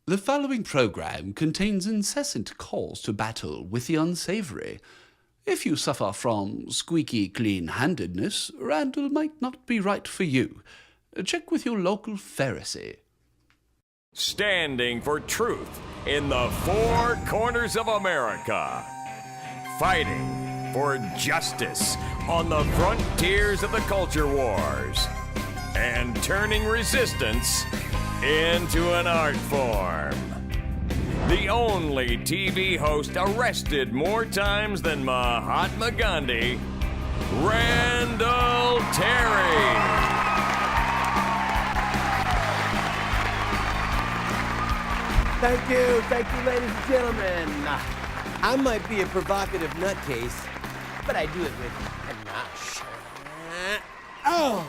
The following program contains incessant calls to battle with the unsavory. If you suffer from squeaky clean-handedness, Randall might not be right for you. Check with your local Pharisee. Standing for truth in the four corners of America. Fighting for justice on the frontiers of the culture wars. And turning resistance into an art form. The only TV host arrested more times than Mahatma Gandhi, Randall Terry. Thank you, ladies and gentlemen. I might be a provocative nutcase, but I do it with panache. Oh!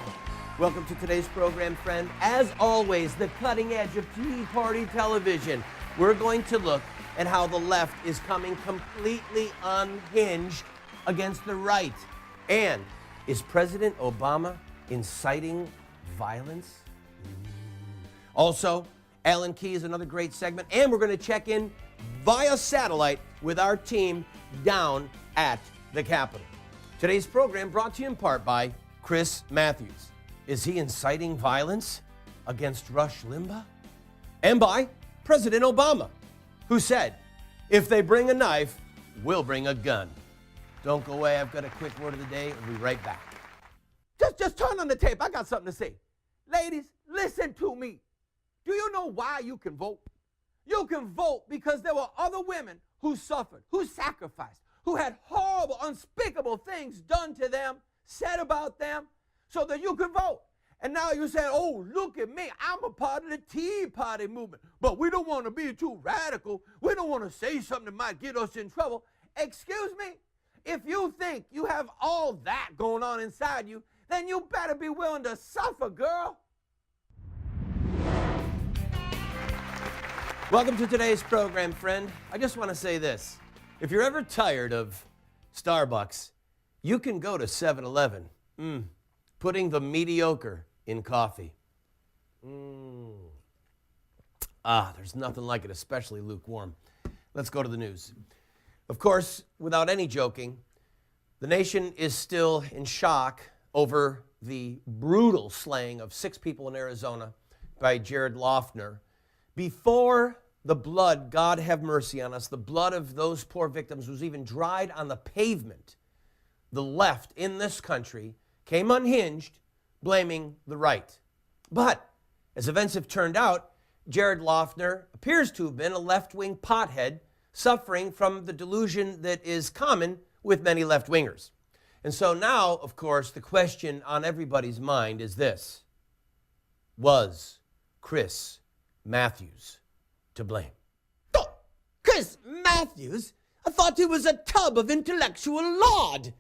Welcome to today's program, friend. As always, the cutting edge of Tea Party television. We're going to look at how the left is coming completely unhinged against the right. And is President Obama inciting violence? Also, Alan Key is another great segment, and we're going to check in via satellite with our team down at the Capitol. Today's program brought to you in part by Chris Matthews. Is he inciting violence against Rush Limbaugh? And by President Obama, who said, if they bring a knife, we'll bring a gun. Don't go away. I've got a quick word of the day. We'll be right back. Just turn on the tape. I got something to say. Ladies, listen to me. Do you know why you can vote? You can vote because there were other women who suffered, who sacrificed, who had horrible, unspeakable things done to them, said about them, so that you could vote. And now you say, oh, look at me. I'm a part of the Tea Party movement. But we don't want to be too radical. We don't want to say something that might get us in trouble. Excuse me? If you think you have all that going on inside you, then you better be willing to suffer, girl. Welcome to today's program, friend. I just want to say this. If you're ever tired of Starbucks, you can go to 7-Eleven. Putting the mediocre in coffee. There's nothing like it, especially lukewarm. Let's go to the news. Of course, without any joking, the nation is still in shock over the brutal slaying of 6 people in Arizona by Jared Loughner. Before the blood, God have mercy on us, the blood of those poor victims was even dried on the pavement, the left in this country came unhinged, blaming the right. But, as events have turned out, Jared Loughner appears to have been a left-wing pothead suffering from the delusion that is common with many left-wingers. And so now, of course, the question on everybody's mind is this. Was Chris Matthews to blame? Oh, Chris Matthews? I thought he was a tub of intellectual lard.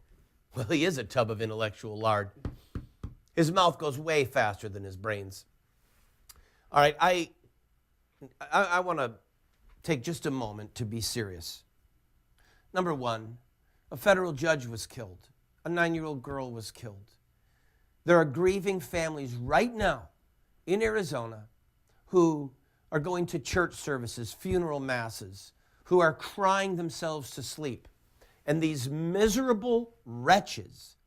Well, he is a tub of intellectual lard. His mouth goes way faster than his brains. All right, I want to take just a moment to be serious. Number one, a federal judge was killed. A 9-year-old girl was killed. There are grieving families right now in Arizona who are going to church services, funeral masses, who are crying themselves to sleep. And these miserable wretches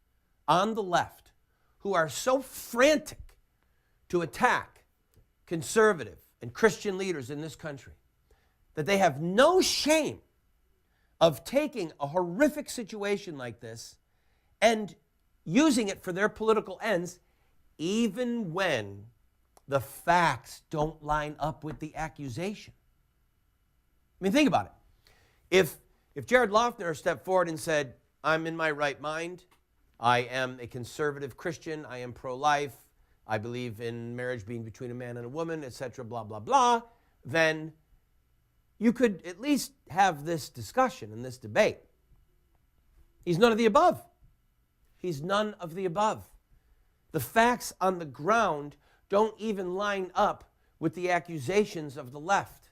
on the left who are so frantic to attack conservative and Christian leaders in this country that they have no shame of taking a horrific situation like this and using it for their political ends, even when the facts don't line up with the accusation. I mean, think about it. If Jared Loughner stepped forward and said, I'm in my right mind, I am a conservative Christian, I am pro-life, I believe in marriage being between a man and a woman, etc., blah, blah, blah, then you could at least have this discussion and this debate. He's none of the above. He's none of the above. The facts on the ground don't even line up with the accusations of the left.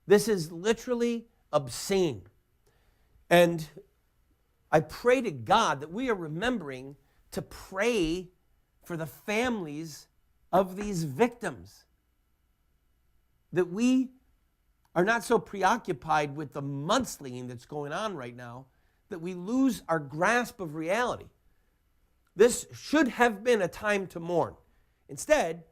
This is literally obscene. And I pray to God that we are remembering to pray for the families of these victims. that we are not so preoccupied with the mudslinging that's going on right now that we lose our grasp of reality. This should have been a time to mourn. Instead,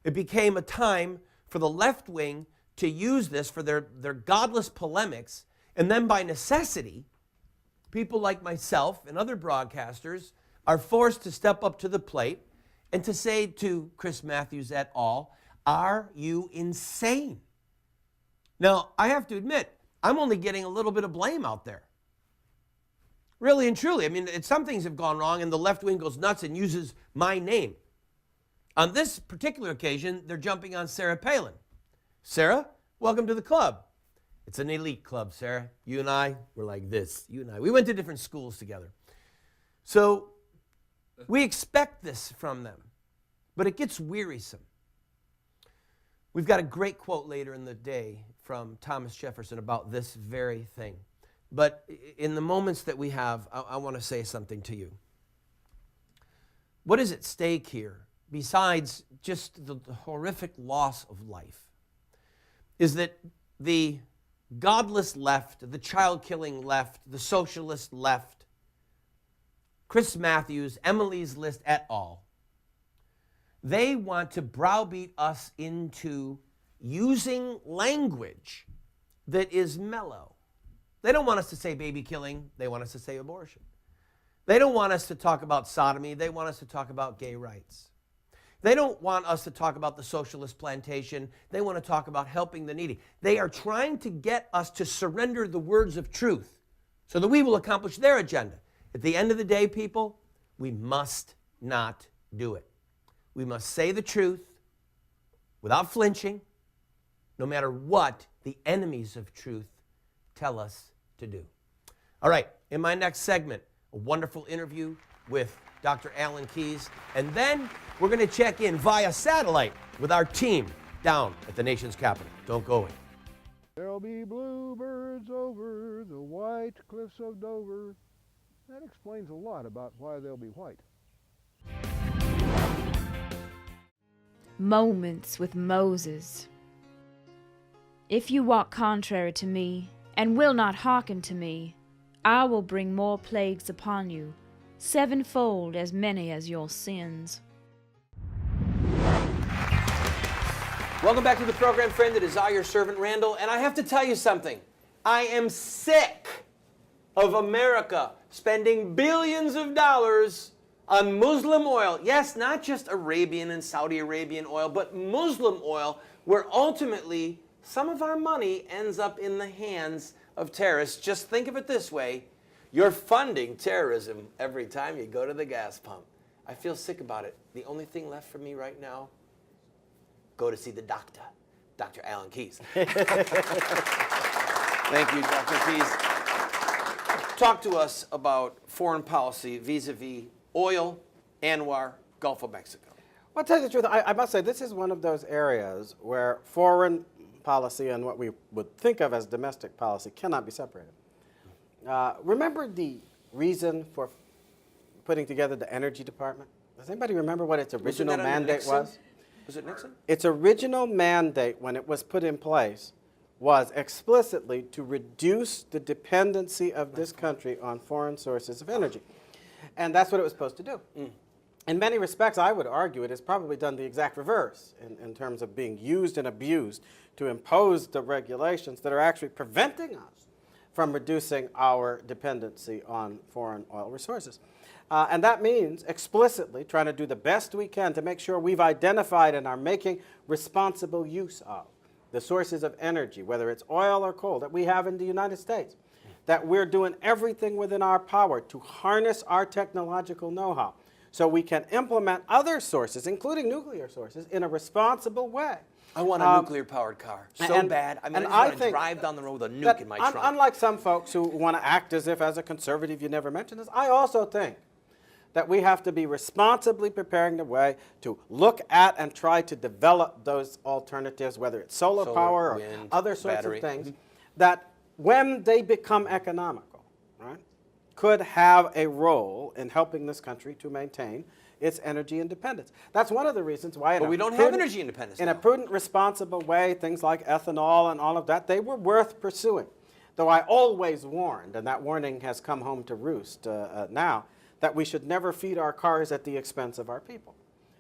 it became a time for the left wing to use this for their godless polemics, and then by necessity, people like myself and other broadcasters are forced to step up to the plate and to say to Chris Matthews et al., "Are you insane?" Now, I have to admit, I'm only getting a little bit of blame out there. Really and truly. I mean, some things have gone wrong and the left wing goes nuts and uses my name. On this particular occasion, they're jumping on Sarah Palin. Sarah, welcome to the club. It's an elite club, Sarah. You and I, we're like this. You and I. We went to different schools together. So we expect this from them, but it gets wearisome. We've got a great quote later in the day from Thomas Jefferson about this very thing. But in the moments that we have, I want to say something to you. What is at stake here, besides just the horrific loss of life, is that the godless left, the child-killing left, the socialist left, Chris Matthews, Emily's List et al., they want to browbeat us into using language that is mellow. They don't want us to say baby killing. They want us to say abortion. They don't want us to talk about sodomy. They want us to talk about gay rights. They don't want us to talk about the socialist plantation. They want to talk about helping the needy. They are trying to get us to surrender the words of truth so that we will accomplish their agenda. At the end of the day, people, we must not do it. We must say the truth without flinching, no matter what the enemies of truth tell us to do. All right, in my next segment, a wonderful interview with Dr. Alan Keyes, and then we're going to check in via satellite with our team down at the nation's capital. Don't go away. There'll be bluebirds over the white cliffs of Dover. That explains a lot about why they'll be white. Moments with Moses. If you walk contrary to me, and will not hearken to me, I will bring more plagues upon you, sevenfold as many as your sins. Welcome back to the program, friend. It is I, your servant, Randall, and I have to tell you something. I am sick of America spending billions of dollars on Muslim oil. Yes, not just Arabian and Saudi Arabian oil, but Muslim oil, where ultimately some of our money ends up in the hands of terrorists. Just think of it this way. You're funding terrorism every time you go to the gas pump. I feel sick about it. The only thing left for me right now, go to see the doctor, Dr. Alan Keyes. Thank you, Dr. Keyes. Talk to us about foreign policy vis-a-vis oil, Anwar, Gulf of Mexico. Well, I'll tell you the truth, I must say this is one of those areas where foreign policy and what we would think of as domestic policy cannot be separated. Remember the reason for putting together the Energy Department? Does anybody remember what its original mandate was? Was it Nixon? Its original mandate, when it was put in place, was explicitly to reduce the dependency of this country on foreign sources of energy. And that's what it was supposed to do. In many respects, I would argue it has probably done the exact reverse in terms of being used and abused to impose the regulations that are actually preventing us from reducing our dependency on foreign oil resources. And that means explicitly trying to do the best we can to make sure we've identified and are making responsible use of the sources of energy, whether it's oil or coal, that we have in the United States, that we're doing everything within our power to harness our technological know-how so we can implement other sources, including nuclear sources, in a responsible way. I want a nuclear-powered car so bad. I mean, I just want to drive down the road with a nuke in my trunk. Unlike some folks who want to act as if, as a conservative, you never mention this, I also think that we have to be responsibly preparing the way to look at and try to develop those alternatives, whether it's solar power or wind, other sorts battery. of things, that when they become economical, right, could have a role in helping this country to maintain its energy independence. That's one of the reasons why But we don't have energy independence in now. a prudent, responsible way, things like ethanol and all of that, they were worth pursuing. Though I always warned, and that warning has come home to roost now, that we should never feed our cars at the expense of our people.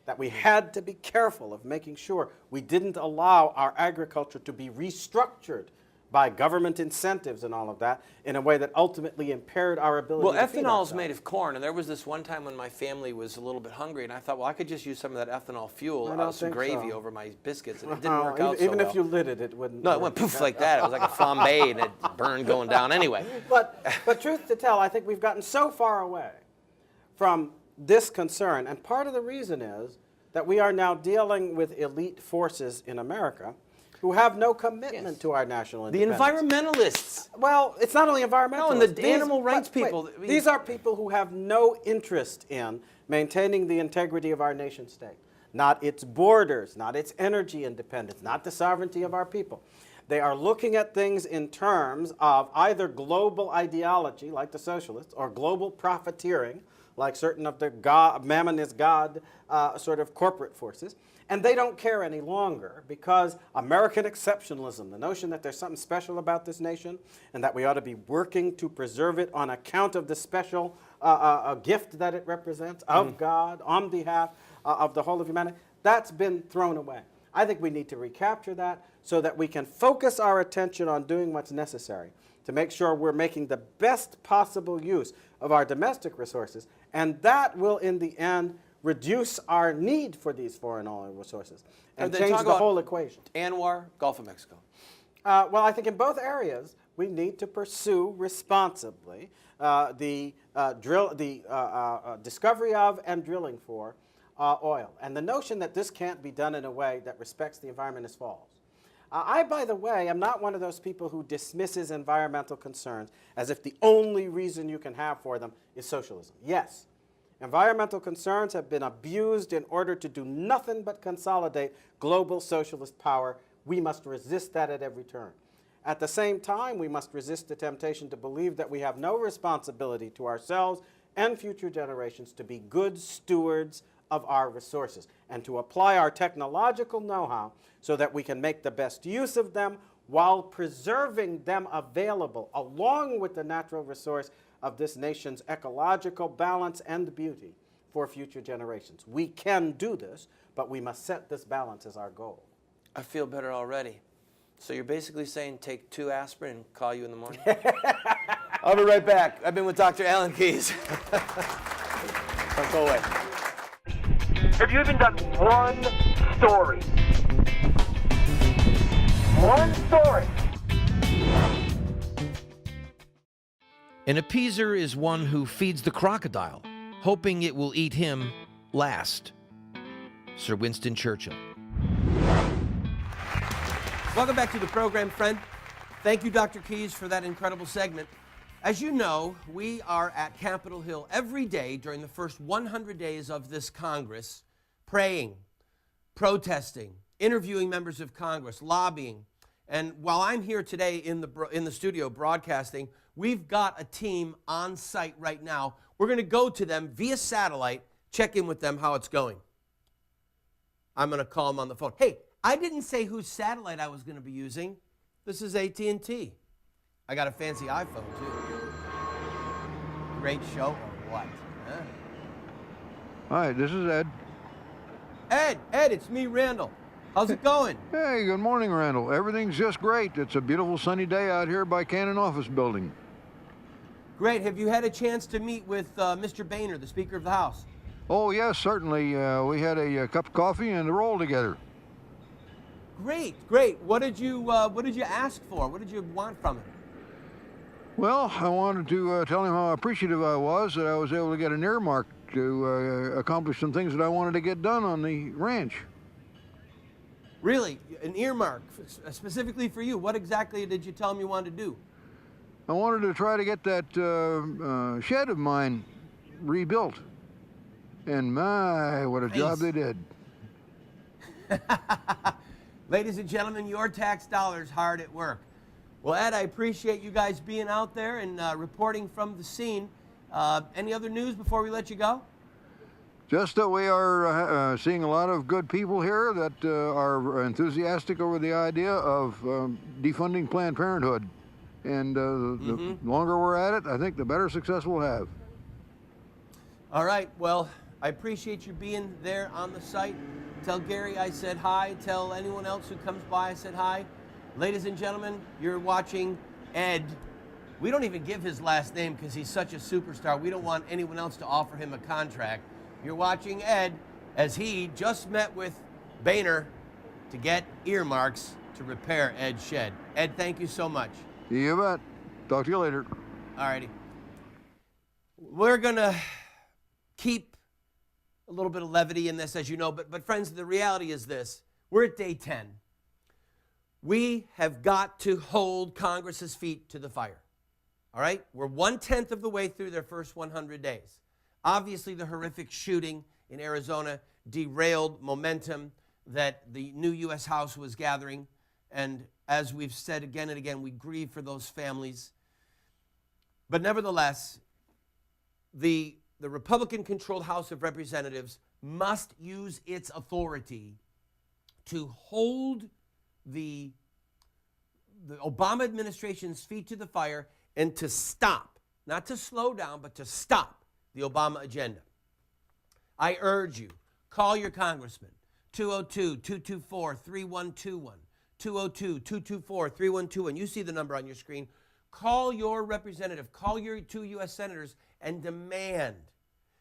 That we had to be careful of making sure we didn't allow our agriculture to be restructured by government incentives and all of that in a way that ultimately impaired our ability Well, to feed ethanol is ourselves. made of corn, and there was this one time when my family was a little bit hungry, and I thought, well, I could just use some of that ethanol fuel, I don't some think gravy so. over my biscuits, and it didn't work out so Even well. if you lit it, it wouldn't. No, it work. went poof like that. It was like a flambe, and it burned going down anyway. But truth to tell, I think we've gotten so far away from this concern, and part of the reason is that we are now dealing with elite forces in America who have no commitment to our national The independence. environmentalists. Well, it's not only environmentalists. No, and the animal rights people. Wait, these are people who have no interest in maintaining the integrity of our nation state, not its borders, not its energy independence, not the sovereignty of our people. They are looking at things in terms of either global ideology, like the socialists, or global profiteering, like certain of the Mammon is God sort of corporate forces. And they don't care any longer because American exceptionalism, the notion that there's something special about this nation and that we ought to be working to preserve it on account of the special gift that it represents of God on behalf of the whole of humanity, that's been thrown away. I think we need to recapture that so that we can focus our attention on doing what's necessary to make sure we're making the best possible use of our domestic resources, and that will, in the end, reduce our need for these foreign oil resources and They change talk the about whole equation. Anwar, Gulf of Mexico. Well, I think in both areas, we need to pursue responsibly the discovery of and drilling for oil. And the notion that this can't be done in a way that respects the environment is false. I, by the way, am not one of those people who dismisses environmental concerns as if the only reason you can have for them is socialism. Yes, environmental concerns have been abused in order to do nothing but consolidate global socialist power. We must resist that at every turn. At the same time, we must resist the temptation to believe that we have no responsibility to ourselves and future generations to be good stewards of our resources and to apply our technological know-how so that we can make the best use of them while preserving them available along with the natural resource of this nation's ecological balance and beauty for future generations. We can do this, but we must set this balance as our goal. I feel better already. So you're basically saying take 2 aspirin and call you in the morning? I'll be right back. I've been with Dr. Alan Keyes. Don't go away. Have you even done one story? One story. An appeaser is one who feeds the crocodile, hoping it will eat him last. Sir Winston Churchill. Welcome back to the program, friend. Thank you, Dr. Keyes, for that incredible segment. As you know, we are at Capitol Hill every day during the first 100 days of this Congress, praying, protesting, interviewing members of Congress, lobbying. And while I'm here today in the studio broadcasting, we've got a team on site right now. We're going to go to them via satellite, check in with them how it's going. I'm going to call them on the phone. Hey, I didn't say whose satellite I was going to be using. This is AT&T. I got a fancy iPhone, too. Great show or what? Huh? Hi, this is Ed. Ed, it's me, Randall. How's it going? Hey, good morning, Randall. Everything's just great. It's a beautiful sunny day out here by Cannon Office Building. Great. Have you had a chance to meet with Mr. Boehner, the Speaker of the House? Oh, yes, certainly. We had a cup of coffee and a roll together. Great. What did you ask for? What did you want from him? Well, I wanted to tell him how appreciative I was that I was able to get an earmark to accomplish some things that I wanted to get done on the ranch. Really? An earmark specifically for you? What exactly did you tell him you wanted to do? I wanted to try to get that shed of mine rebuilt. And my, what a job they did. Ladies and gentlemen, your tax dollars hard at work. Well, Ed, I appreciate you guys being out there and reporting from the scene. Any other news before we let you go? Just that we are seeing a lot of good people here that are enthusiastic over the idea of defunding Planned Parenthood. And the longer we're at it, I think the better success we'll have. All right, well, I appreciate you being there on the site. Tell Gary I said hi. Tell anyone else who comes by I said hi. Ladies and gentlemen, you're watching Ed. We don't even give his last name because he's such a superstar. We don't want anyone else to offer him a contract. You're watching Ed as he just met with Boehner to get earmarks to repair Ed's shed. Ed, thank you so much. You bet. Talk to you later. All righty. We're going to keep a little bit of levity in this, as you know, but friends, the reality is this. We're at day 10. We have got to hold Congress's feet to the fire. All right? We're 1/10 of the way through their first 100 days. Obviously, the horrific shooting in Arizona derailed momentum that the new U.S. House was gathering. And as we've said again and again, we grieve for those families. But nevertheless, the Republican-controlled House of Representatives must use its authority to hold the Obama administration's feet to the fire and to stop, not to slow down, but to stop the Obama agenda. I urge you, call your congressman, 202-224-3121, 202-224-3121. You see the number on your screen. Call your representative, call your 2 U.S. senators and demand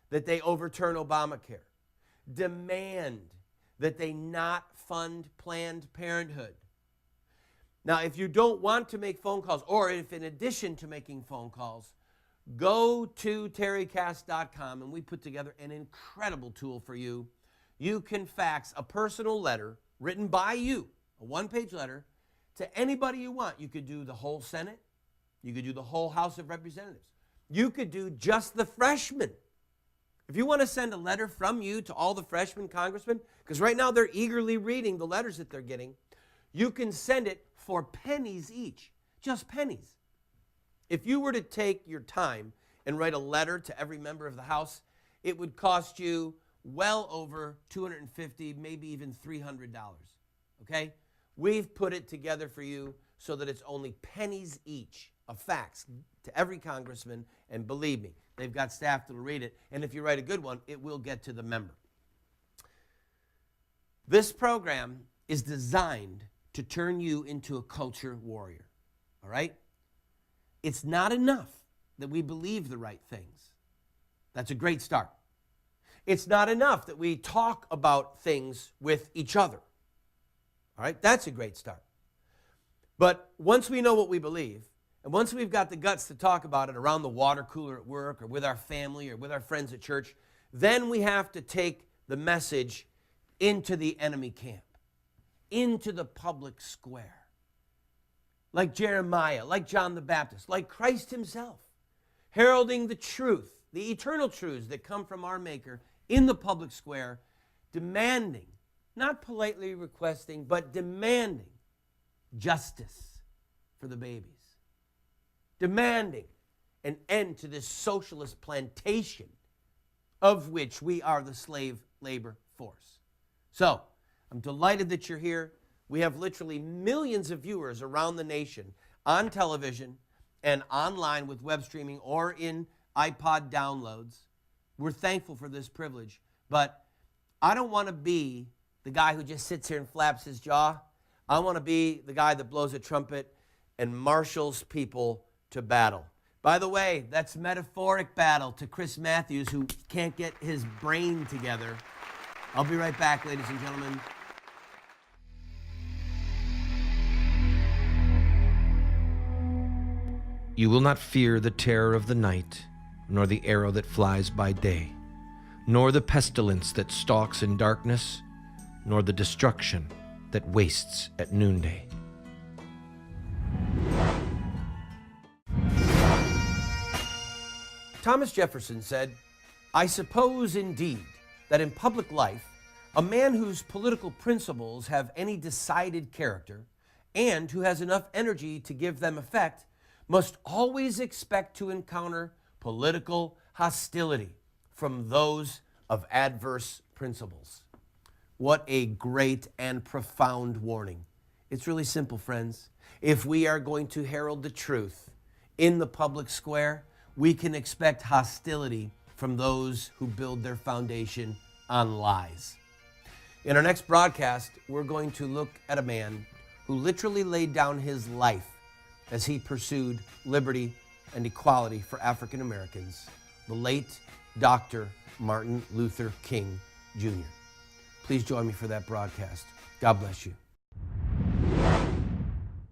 that they overturn Obamacare. Demand that they not fund Planned Parenthood. Now, if you don't want to make phone calls, or if in addition to making phone calls, go to terrycast.com and we put together an incredible tool for you. You can fax a personal letter written by you, a one-page letter, to anybody you want. You could do the whole Senate. You could do the whole House of Representatives. You could do just the freshmen. If you want to send a letter from you to all the freshman congressmen, because right now they're eagerly reading the letters that they're getting, you can send it for pennies each, just pennies. If you were to take your time and write a letter to every member of the House, it would cost you well over $250, maybe even $300, okay? We've put it together for you so that it's only pennies each, a fax to every congressman, and believe me, they've got staff that'll read it, and if you write a good one, it will get to the member. This program is designed to turn you into a culture warrior, all right? It's not enough that we believe the right things. That's a great start. It's not enough that we talk about things with each other, all right? That's a great start. But once we know what we believe, and once we've got the guts to talk about it around the water cooler at work or with our family or with our friends at church, then we have to take the message into the enemy camp, into the public square. Like Jeremiah, like John the Baptist, like Christ himself, heralding the truth, the eternal truths that come from our Maker in the public square, demanding, not politely requesting, but demanding justice for the babies. Demanding an end to this socialist plantation of which we are the slave labor force. So, I'm delighted that you're here. We have literally millions of viewers around the nation on television and online with web streaming or in iPod downloads. We're thankful for this privilege, but I don't want to be the guy who just sits here and flaps his jaw. I want to be the guy that blows a trumpet and marshals people to battle. By the way, that's metaphoric battle to Chris Matthews, who can't get his brain together. I'll be right back, ladies and gentlemen. You will not fear the terror of the night, nor the arrow that flies by day, nor the pestilence that stalks in darkness, nor the destruction that wastes at noonday. Thomas Jefferson said, "I suppose indeed that in public life, a man whose political principles have any decided character and who has enough energy to give them effect must always expect to encounter political hostility from those of adverse principles. What a great and profound warning. It's really simple, friends. If we are going to herald the truth in the public square, we can expect hostility from those who build their foundation on lies. In our next broadcast, we're going to look at a man who literally laid down his life as he pursued liberty and equality for African Americans, the late Dr. Martin Luther King Jr. Please join me for that broadcast. God bless you.